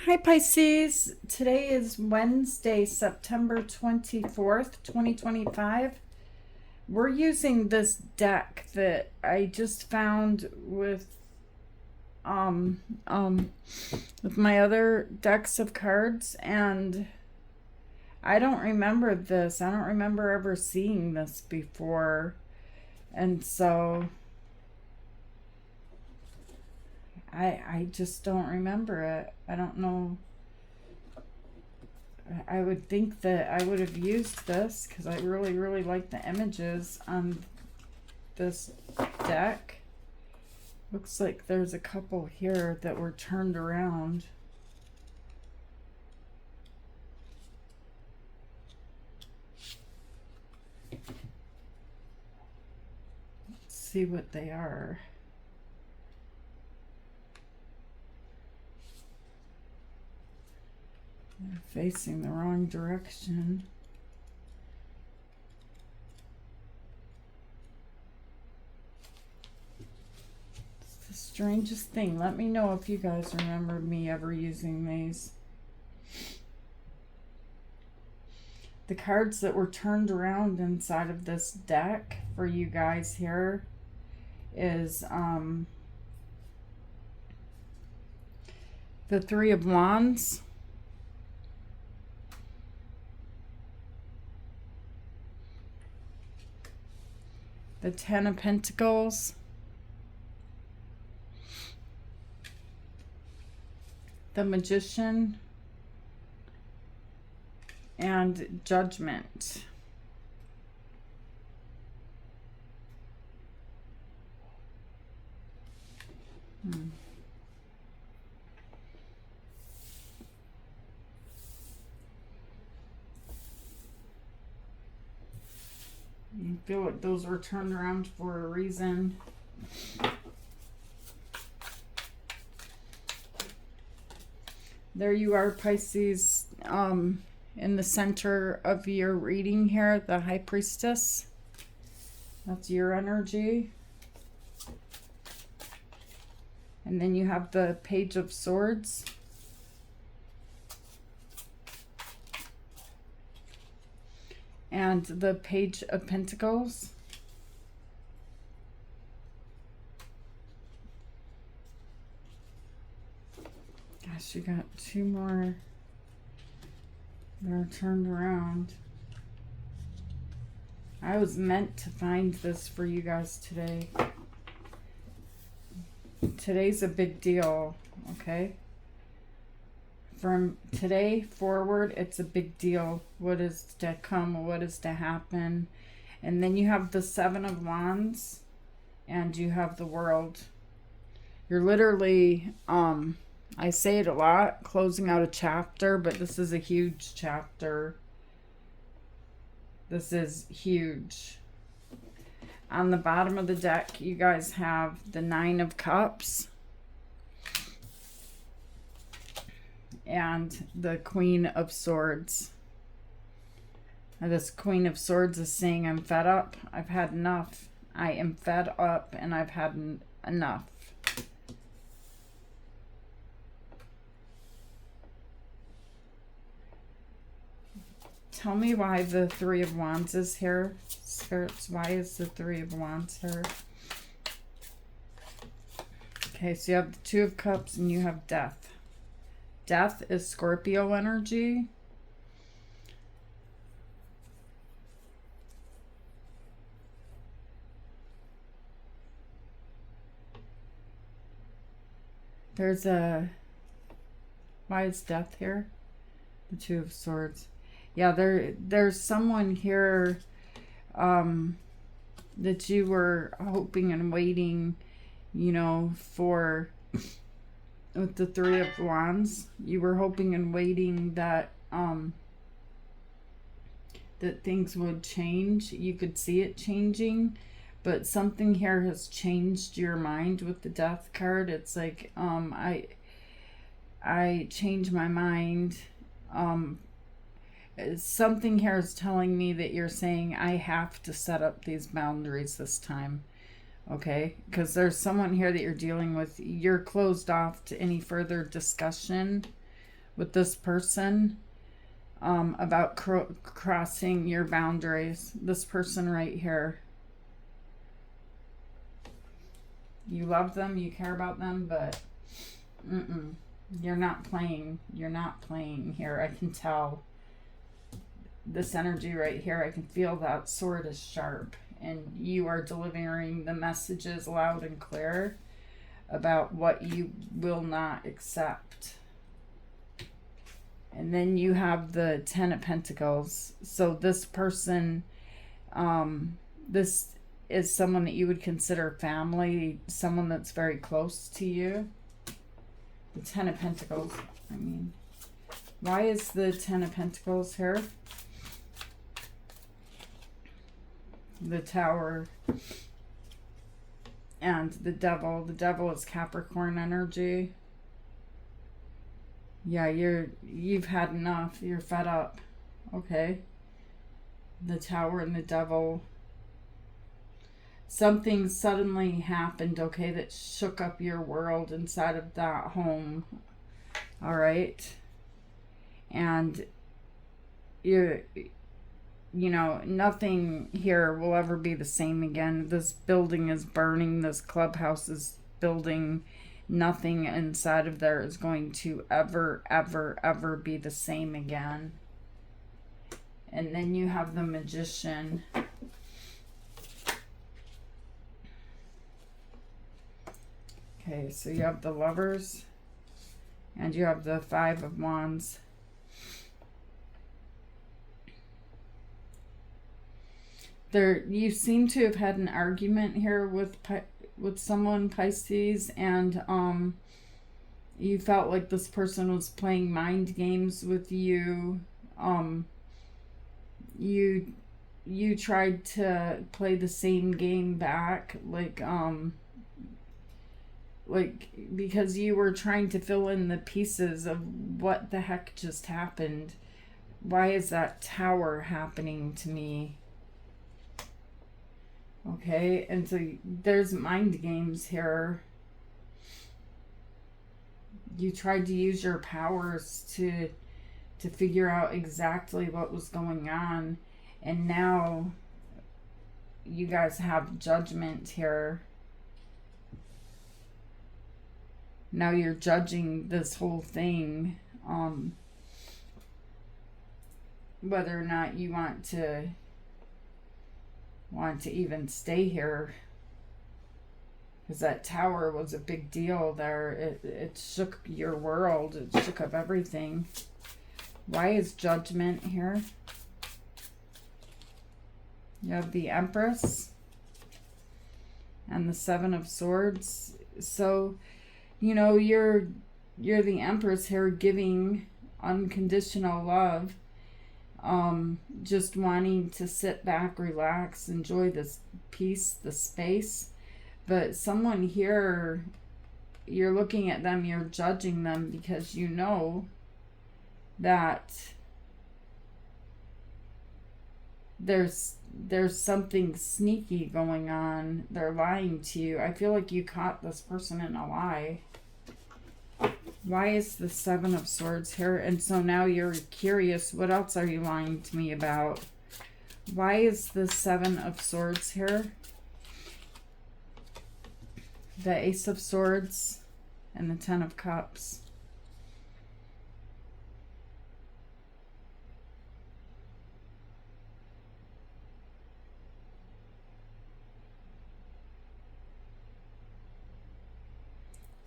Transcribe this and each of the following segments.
Hi Pisces, today is Wednesday, September 24th, 2025. We're using this deck that I just found um um with my other decks of cards, and I don't remember this. I don't remember ever seeing this before. And so I just don't remember it. I don't know. I would think that I would have used this because I really, really like the images on this deck. Looks like there's a couple here that were turned around. Let's see what they are. They're facing the wrong direction. It's the strangest thing. Let me know if you guys remember me ever using these. The cards that were turned around inside of this deck for you guys here is the Three of Wands, the Ten of Pentacles, the Magician, and Judgment. I feel like those were turned around for a reason. There you are, Pisces, in the center of your reading here, the High Priestess. That's your energy. And then you have the Page of Swords. And the Page of Pentacles. Gosh, you got two more that are turned around. I was meant to find this for you guys today. Today's a big deal, okay? From today forward, it's a big deal. What is to come, what is to happen. And then you have the Seven of Wands, and you have the World. You're literally, I say it a lot, closing out a chapter, but this is a huge chapter. This is huge. On the bottom of the deck, you guys have the Nine of Cups and the Queen of Swords. Now, this Queen of Swords is saying, I'm fed up. I've had enough. I am fed up and I've had enough. Tell me why the Three of Wands is here. Spirits, why is the Three of Wands here? Okay, so you have the Two of Cups and you have Death. Death is Scorpio energy. There's a... Why is Death here? The Two of Swords. Yeah, there's someone here that you were hoping and waiting, you know, for. With the Three of Wands, you were hoping and waiting that that things would change. You could see it changing, but something here has changed your mind with the Death card. It's like I changed my mind. Something here is telling me that you're saying, I have to set up these boundaries this time. Okay, because there's someone here that you're dealing with. You're closed off to any further discussion with this person about crossing your boundaries. This person right here. You love them, you care about them, but you're not playing. You're not playing here. I can tell this energy right here. I can feel that sword is sharp, and you are delivering the messages loud and clear about what you will not accept. And then you have the Ten of Pentacles. So this person, this is someone that you would consider family, someone that's very close to you. The Ten of Pentacles. I mean, why is the Ten of Pentacles here? The Tower and the Devil. The Devil is Capricorn energy. Yeah, you've had enough. You're fed up. Okay. The Tower and the Devil. Something suddenly happened, okay, that shook up your world inside of that home. All right. And you know, nothing here will ever be the same again. This building is burning. This clubhouse is building. Nothing inside of there is going to ever be the same again. And then you have the Magician. Okay, so you have the Lovers and you have the Five of Wands. There, you seem to have had an argument here with someone, Pisces, and you felt like this person was playing mind games with you. You tried to play the same game back, like because you were trying to fill in the pieces of what the heck just happened. Why is that Tower happening to me? Okay, and so there's mind games here. You tried to use your powers to figure out exactly what was going on, and now you guys have Judgment here. Now you're judging this whole thing, whether or not you want to even stay here, because that Tower was a big deal there. It shook your world. It shook up everything. Why is Judgment here? You have the Empress and the Seven of Swords. So, you know, you're the Empress here, giving unconditional love. Just wanting to sit back, relax, enjoy this peace, the space. But someone here, you're looking at them, you're judging them, because you know that there's something sneaky going on. They're lying to you. I feel like you caught this person in a lie. Why is the Seven of Swords here? And so now you're curious, what else are you lying to me about? Why is the Seven of Swords here? The Ace of Swords and the Ten of Cups.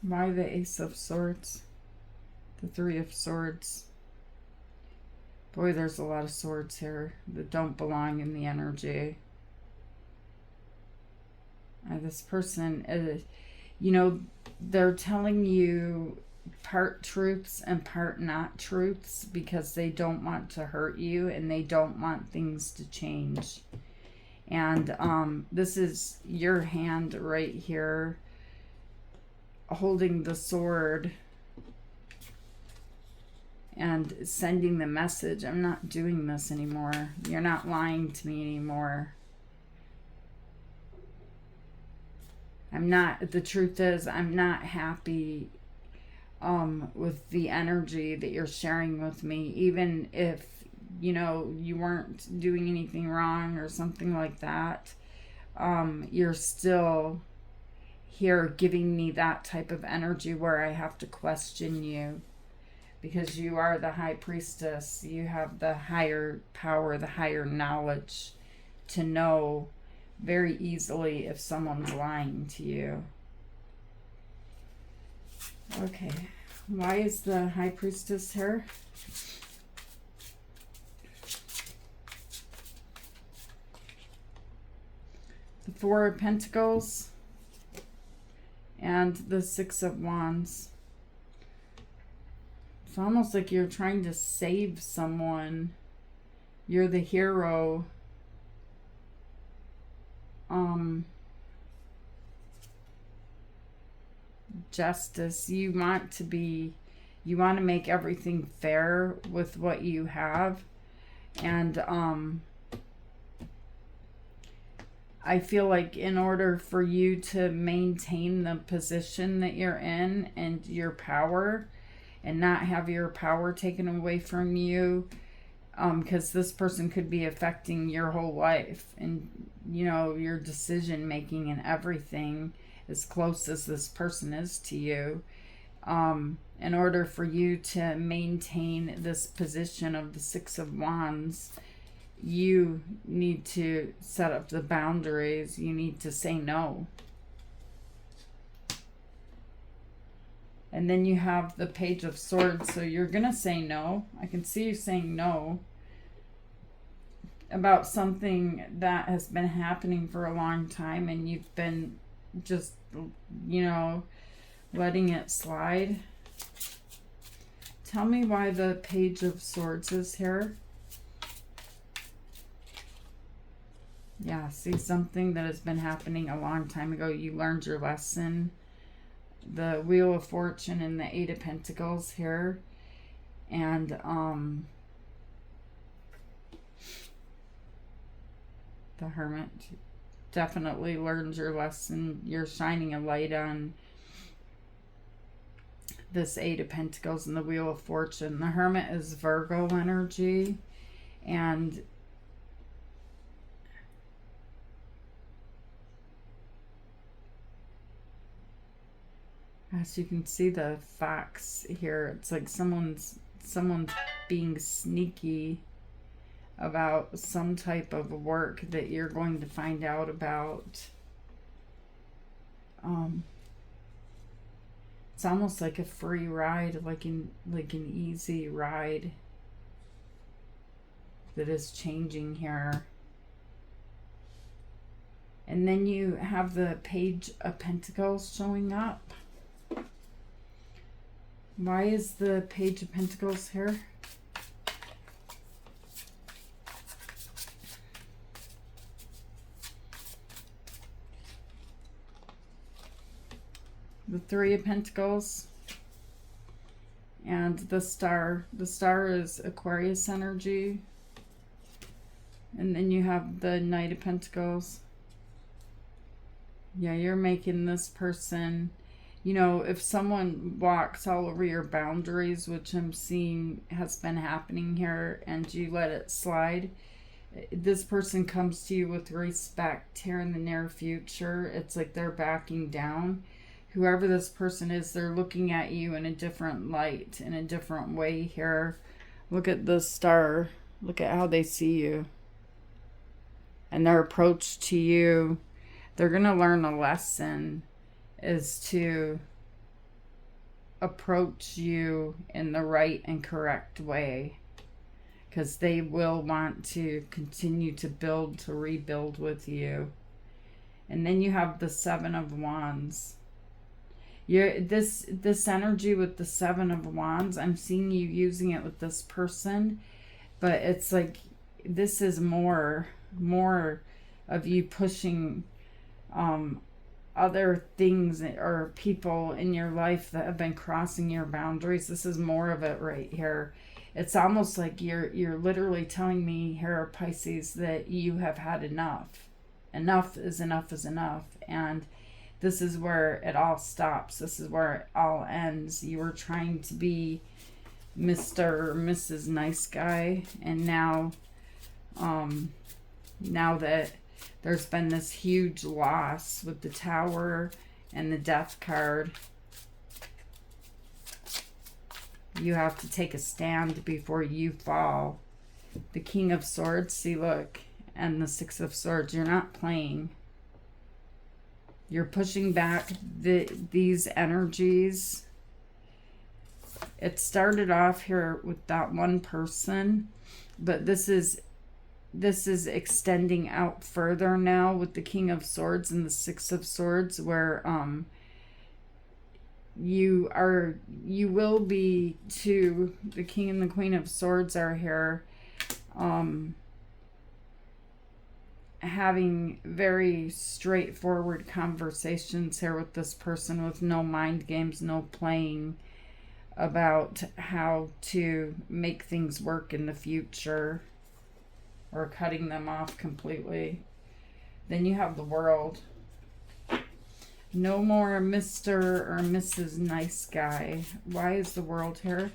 Why the Ace of Swords? The Three of Swords. Boy, there's a lot of swords here that don't belong in the energy. This person, you know, they're telling you part truths and part not truths because they don't want to hurt you and they don't want things to change. And this is your hand right here, holding the sword and sending the message. I'm not doing this anymore. You're not lying to me anymore. The truth is, I'm not happy with the energy that you're sharing with me, even if, you know, you weren't doing anything wrong or something like that. You're still here giving me that type of energy where I have to question you, because you are the high priestess. You have the higher power, the higher knowledge to know very easily if someone's lying to you. Okay, why is the high priestess here? The Four of Pentacles and the Six of Wands. It's almost like you're trying to save someone. You're the hero. Justice. You want to make everything fair with what you have. And I feel like in order for you to maintain the position that you're in and your power, and not have your power taken away from you, because this person could be affecting your whole life and, you know, your decision making and everything, as close as this person is to you. In order for you to maintain this position of the Six of Wands, you need to set up the boundaries. You need to say no. And then you have the Page of Swords. So you're going to say no. I can see you saying no about something that has been happening for a long time, and you've been just, you know, letting it slide. Tell me why the Page of Swords is here. Yeah, see, something that has been happening a long time ago. You learned your lesson. The Wheel of Fortune and the Eight of Pentacles here. And the Hermit definitely learned your lesson. You're shining a light on this Eight of Pentacles and the Wheel of Fortune. The Hermit is Virgo energy, and as you can see the facts here, it's like someone's being sneaky about some type of work that you're going to find out about. It's almost like a free ride, like an easy ride that is changing here. And then you have the Page of Pentacles showing up. Why is the Page of Pentacles here? The Three of Pentacles and the Star. The Star is Aquarius energy. And then you have the Knight of Pentacles. Yeah, you're making this person, you know, if someone walks all over your boundaries, which I'm seeing has been happening here, and you let it slide, this person comes to you with respect here in the near future. It's like they're backing down. Whoever this person is, they're looking at you in a different light, in a different way here. Look at the Star. Look at how they see you. And their approach to you, they're going to learn a lesson, is to approach you in the right and correct way, because they will want to continue to build, to rebuild with you. And then you have the Seven of Wands. This energy with the Seven of Wands, I'm seeing you using it with this person, but it's like this is more of you pushing other things or people in your life that have been crossing your boundaries. This is more of it right here. It's almost like you're literally telling me here, Pisces, that you have had enough. Enough is enough is enough. And this is where it all stops. This is where it all ends. You were trying to be Mr. or Mrs. Nice Guy, and now that there's been this huge loss with the Tower and the Death card, you have to take a stand before you fall. The King of Swords, see, look, and the Six of Swords. You're not playing. You're pushing back these energies. It started off here with that one person, but this is extending out further now with the King of Swords and the Six of Swords, where you will be too. The King and the Queen of Swords are here, having very straightforward conversations here with this person, with no mind games, no playing about how to make things work in the future, or cutting them off completely. Then you have the World. No more Mr. or Mrs. Nice Guy. Why is the World here?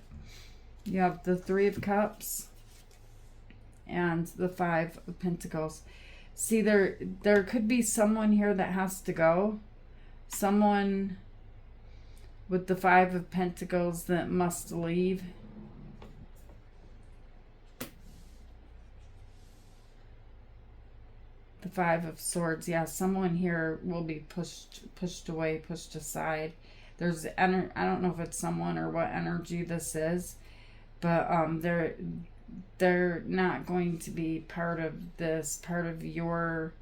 You have the Three of Cups and the Five of Pentacles. See, there could be someone here that has to go. Someone with the Five of Pentacles that must leave. The Five of Swords. Yeah, someone here will be pushed away, pushed aside. There's I don't know if it's someone or what energy this is, but they're not going to be part of this, part of your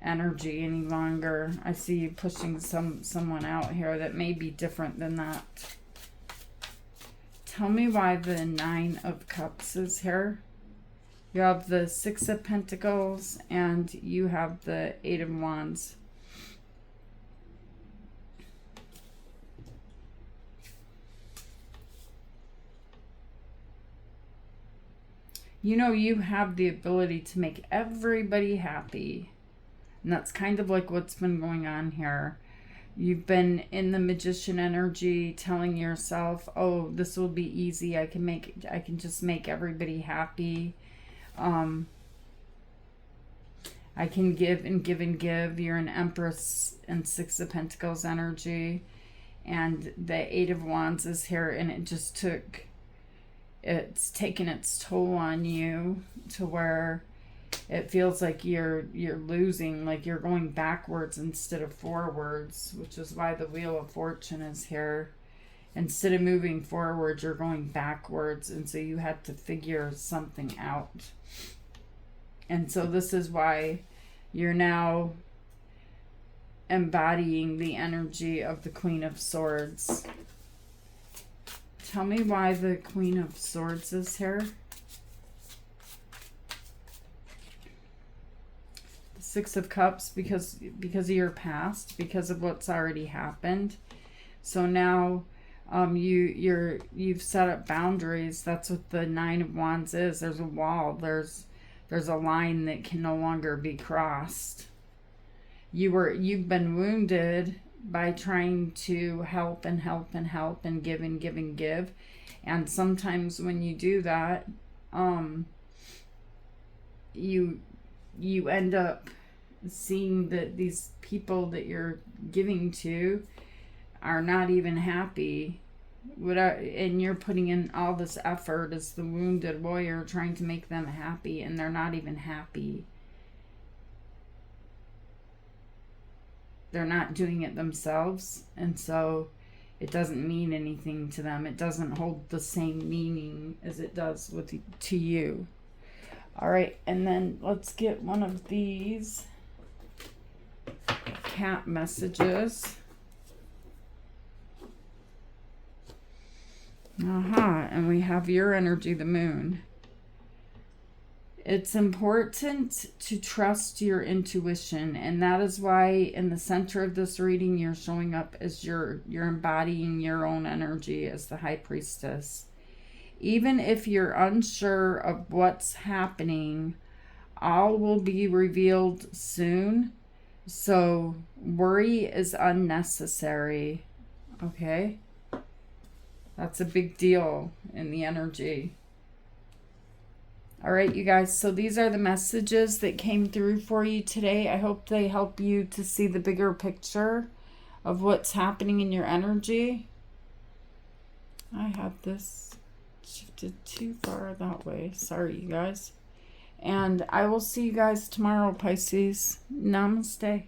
energy any longer. I see you pushing someone out here that may be different than that. Tell me why the Nine of Cups is here. You have the Six of Pentacles and you have the Eight of Wands. You know, you have the ability to make everybody happy. And that's kind of like what's been going on here. You've been in the Magician energy, telling yourself, oh, this will be easy. I can just make everybody happy. I can give and give and give. You're an Empress and Six of Pentacles energy. And the Eight of Wands is here, and it's taken its toll on you to where it feels like you're losing, like you're going backwards instead of forwards, which is why the Wheel of Fortune is here. Instead of moving forward, you're going backwards, and so you had to figure something out. And so this is why you're now embodying the energy of the Queen of Swords. Tell me why the Queen of Swords is here. The Six of Cups, because of your past, because of what's already happened. So now you've set up boundaries. That's what the Nine of Wands is. There's a wall. There's a line that can no longer be crossed. You've been wounded by trying to help and help and help and give and give and give. And sometimes when you do that, you end up seeing that these people that you're giving to are not even happy. And you're putting in all this effort as the wounded warrior trying to make them happy, and they're not even happy. They're not doing it themselves, and so it doesn't mean anything to them. It doesn't hold the same meaning as it does to you. All right, and then let's get one of these cat messages. And we have your energy, the Moon. It's important to trust your intuition, and that is why in the center of this reading you're showing up as you're embodying your own energy as the High Priestess. Even if you're unsure of what's happening, all will be revealed soon. So worry is unnecessary. Okay? That's a big deal in the energy. All right, you guys. So these are the messages that came through for you today. I hope they help you to see the bigger picture of what's happening in your energy. I had this shifted too far that way. Sorry, you guys. And I will see you guys tomorrow, Pisces. Namaste.